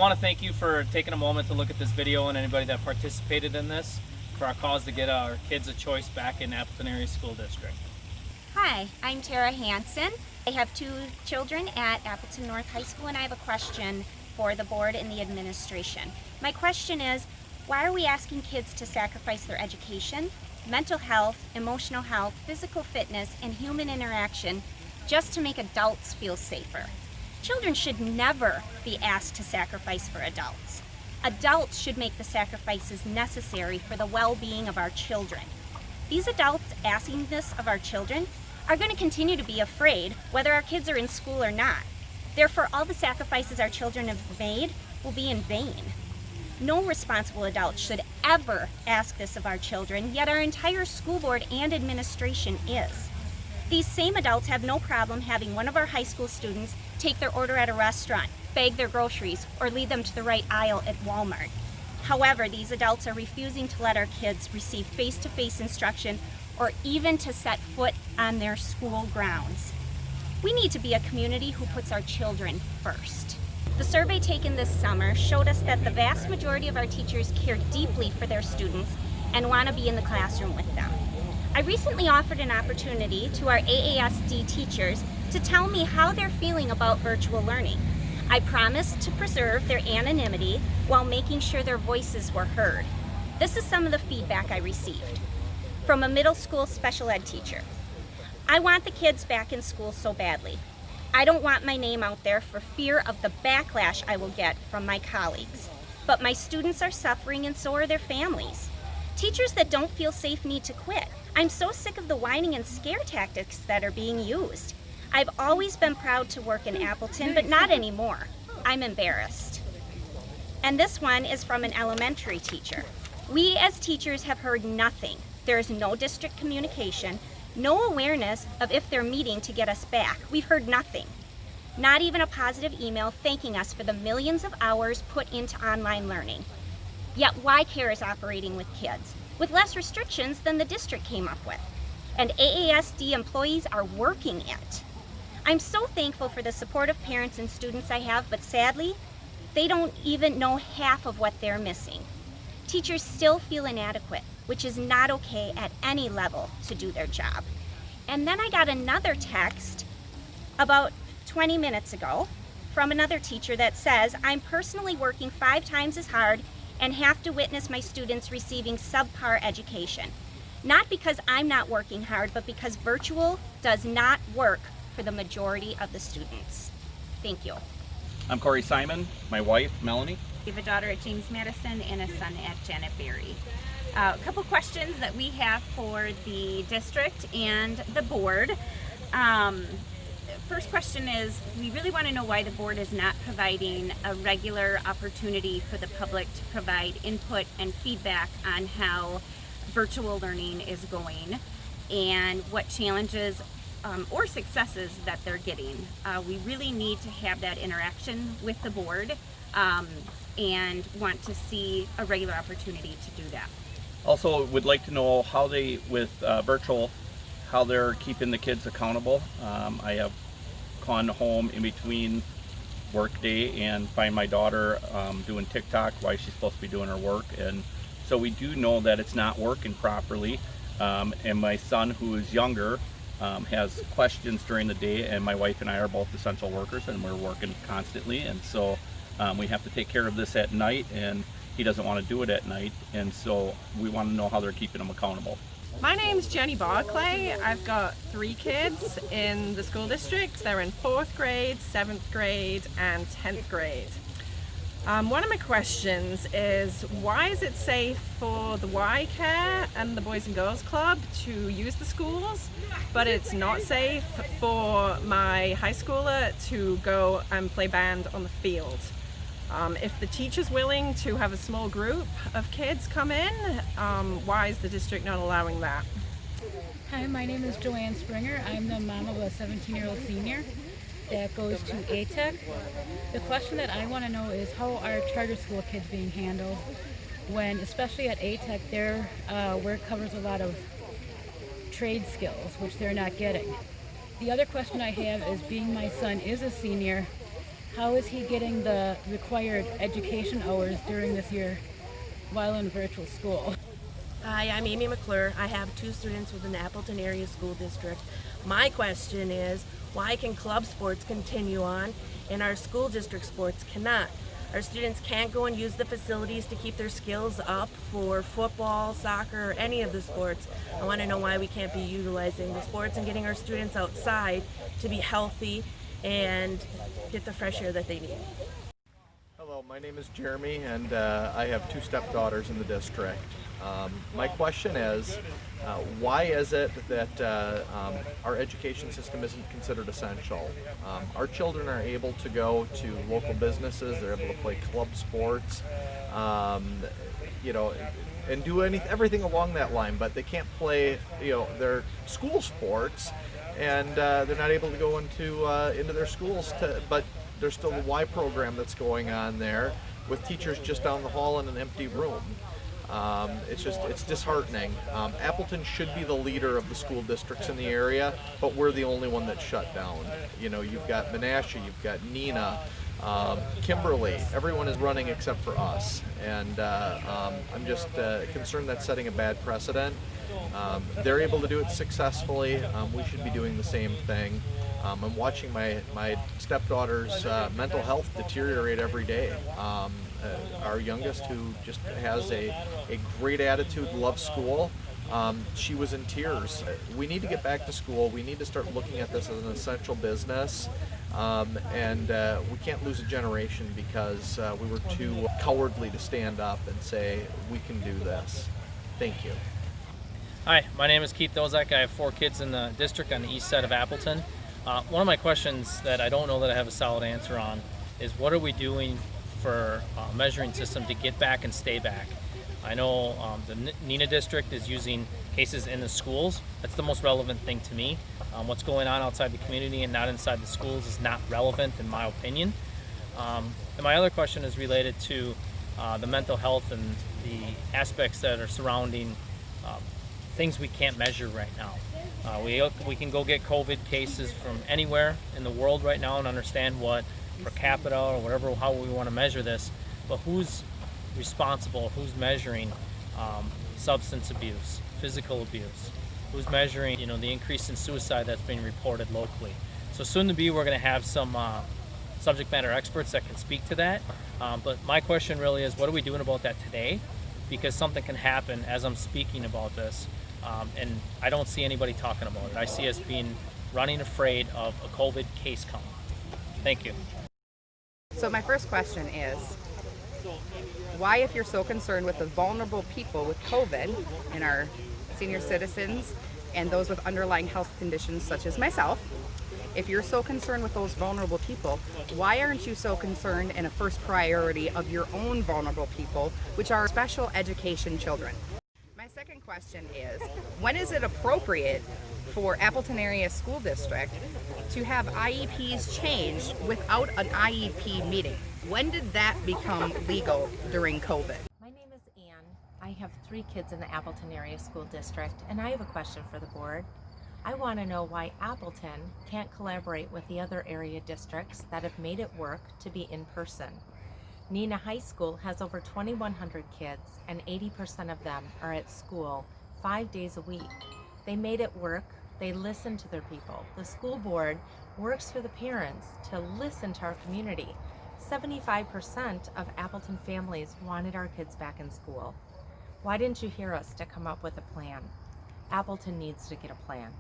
I want to thank you for taking a moment to look at this video and anybody that participated in this for our cause to get our kids a choice back in Appleton Area School District. Hi, I'm Tara Hansen. I have 2 children at Appleton North High School, and I have a question for the board and the administration. My question is, why are we asking kids to sacrifice their education, mental health, emotional health, physical fitness, and human interaction just to make adults feel safer? Children should never be asked to sacrifice for adults. Adults should make the sacrifices necessary for the well-being of our children. These adults asking this of our children are going to continue to be afraid whether our kids are in school or not. Therefore, all the sacrifices our children have made will be in vain. No responsible adult should ever ask this of our children, yet our entire school board and administration is. These same adults have no problem having one of our high school students take their order at a restaurant, bag their groceries, or lead them to the right aisle at Walmart. However, these adults are refusing to let our kids receive face-to-face instruction or even to set foot on their school grounds. We need to be a community who puts our children first. The survey taken this summer showed us that the vast majority of our teachers care deeply for their students and want to be in the classroom with them. I recently offered an opportunity to our AASD teachers to tell me how they're feeling about virtual learning. I promised to preserve their anonymity while making sure their voices were heard. This is some of the feedback I received. From a middle school special ed teacher. I want the kids back in school so badly. I don't want my name out there for fear of the backlash I will get from my colleagues. But my students are suffering and so are their families. Teachers that don't feel safe need to quit. I'm so sick of the whining and scare tactics that are being used. I've always been proud to work in Appleton, but not anymore. I'm embarrassed. And this one is from an elementary teacher. We as teachers have heard nothing. There is no district communication, no awareness of if they're meeting to get us back. We've heard nothing. Not even a positive email thanking us for the millions of hours put into online learning. Yet Y-Care is operating with kids, with less restrictions than the district came up with. And AASD employees are working it. I'm so thankful for the supportive parents and students I have, but sadly, they don't even know half of what they're missing. Teachers still feel inadequate, which is not okay at any level to do their job. And then I got another text about 20 minutes ago from another teacher that says, I'm personally working 5 times as hard and have to witness my students receiving subpar education. Not because I'm not working hard, but because virtual does not work for the majority of the students. Thank you. I'm Corey Simon, my wife, Melanie. We have a daughter at James Madison and a son at Janet Berry. A couple questions that we have for the district and the board. First question is, we really want to know why the board is not providing a regular opportunity for the public to provide input and feedback on how virtual learning is going and what challenges or successes that they're getting. We really need to have that interaction with the board and want to see a regular opportunity to do that. Also would like to know how they, with virtual, how they're keeping the kids accountable. I have gone home in between work day and find my daughter doing TikTok while she's supposed to be doing her work, and so we do know that it's not working properly. And my son, who is younger, has questions during the day, and my wife and I are both essential workers and we're working constantly, and so we have to take care of this at night, and he doesn't want to do it at night, and so we want to know how they're keeping him accountable. My name's Jenny Barclay. I've got 3 kids in the school district. They're in 4th grade, 7th grade, and 10th grade. One of my questions is, why is it safe for the Y-Care and the Boys and Girls Club to use the schools, but it's not safe for my high schooler to go and play band on the field? If the teacher's willing to have a small group of kids come in, why is the district not allowing that? Hi, my name is Joanne Springer. I'm the mom of a 17-year-old senior that goes to ATEC. The question that I want to know is, how are charter school kids being handled when, especially at ATEC, their work covers a lot of trade skills, which they're not getting. The other question I have is, being my son is a senior, How is he getting the required education hours during this year while in virtual school? Hi, I'm Amy McClure. I have 2 students within the Appleton Area School District. My question is, why can club sports continue on and our school district sports cannot? Our students can't go and use the facilities to keep their skills up for football, soccer, or any of the sports. I want to know why we can't be utilizing the sports and getting our students outside to be healthy and get the fresh air that they need. Hello, my name is Jeremy, and I have 2 stepdaughters in the district. My question is, why is it that our education system isn't considered essential? Our children are able to go to local businesses, they're able to play club sports, you know, and do everything along that line, but they can't play, you know, their school sports, and they're not able to go into their schools but there's still the Y program that's going on there with teachers just down the hall in an empty room. It's disheartening. Appleton should be the leader of the school districts in the area, but we're the only one that's shut down. You know, you've got Menasha, you've got Nina, Kimberly, everyone is running except for us. And I'm just concerned that's setting a bad precedent. They're able to do it successfully. We should be doing the same thing. I'm watching my stepdaughter's mental health deteriorate every day. Our youngest, who just has a great attitude, loves school, she was in tears. We need to get back to school. We need to start looking at this as an essential business. And we can't lose a generation because we were too cowardly to stand up and say, we can do this. Thank you. Hi, my name is Keith Dozak. I have 4 kids in the district on the east side of Appleton. One of my questions that I don't know that I have a solid answer on is, what are we doing for a measuring system to get back and stay back? I know the Nina district is using cases in the schools. That's the most relevant thing to me. What's going on outside the community and not inside the schools is not relevant in my opinion. And my other question is related to the mental health and the aspects that are surrounding things we can't measure right now. We can go get COVID cases from anywhere in the world right now and understand what per capita or whatever, how we want to measure this, but who's responsible, who's measuring substance abuse, physical abuse, who's measuring, you know, the increase in suicide that's being reported locally. So soon to be, we're going to have some subject matter experts that can speak to that, but my question really is, what are we doing about that today? Because something can happen as I'm speaking about this, and I don't see anybody talking about it. I see us running afraid of a COVID case count. Thank you. So my first question is, why, if you're so concerned with the vulnerable people with COVID and our senior citizens and those with underlying health conditions such as myself, if you're so concerned with those vulnerable people, why aren't you so concerned in a first priority of your own vulnerable people, which are special education children? My second question is, when is it appropriate for Appleton Area School District to have IEPs changed without an IEP meeting? When did that become legal during COVID? My name is Ann. I have 3 kids in the Appleton Area School District, and I have a question for the board. I want to know why Appleton can't collaborate with the other area districts that have made it work to be in person. Nina High School has over 2,100 kids, and 80% of them are at school 5 days a week. They made it work. They listen to their people. The school board works for the parents to listen to our community. 75% of Appleton families wanted our kids back in school. Why didn't you hear us to come up with a plan? Appleton needs to get a plan.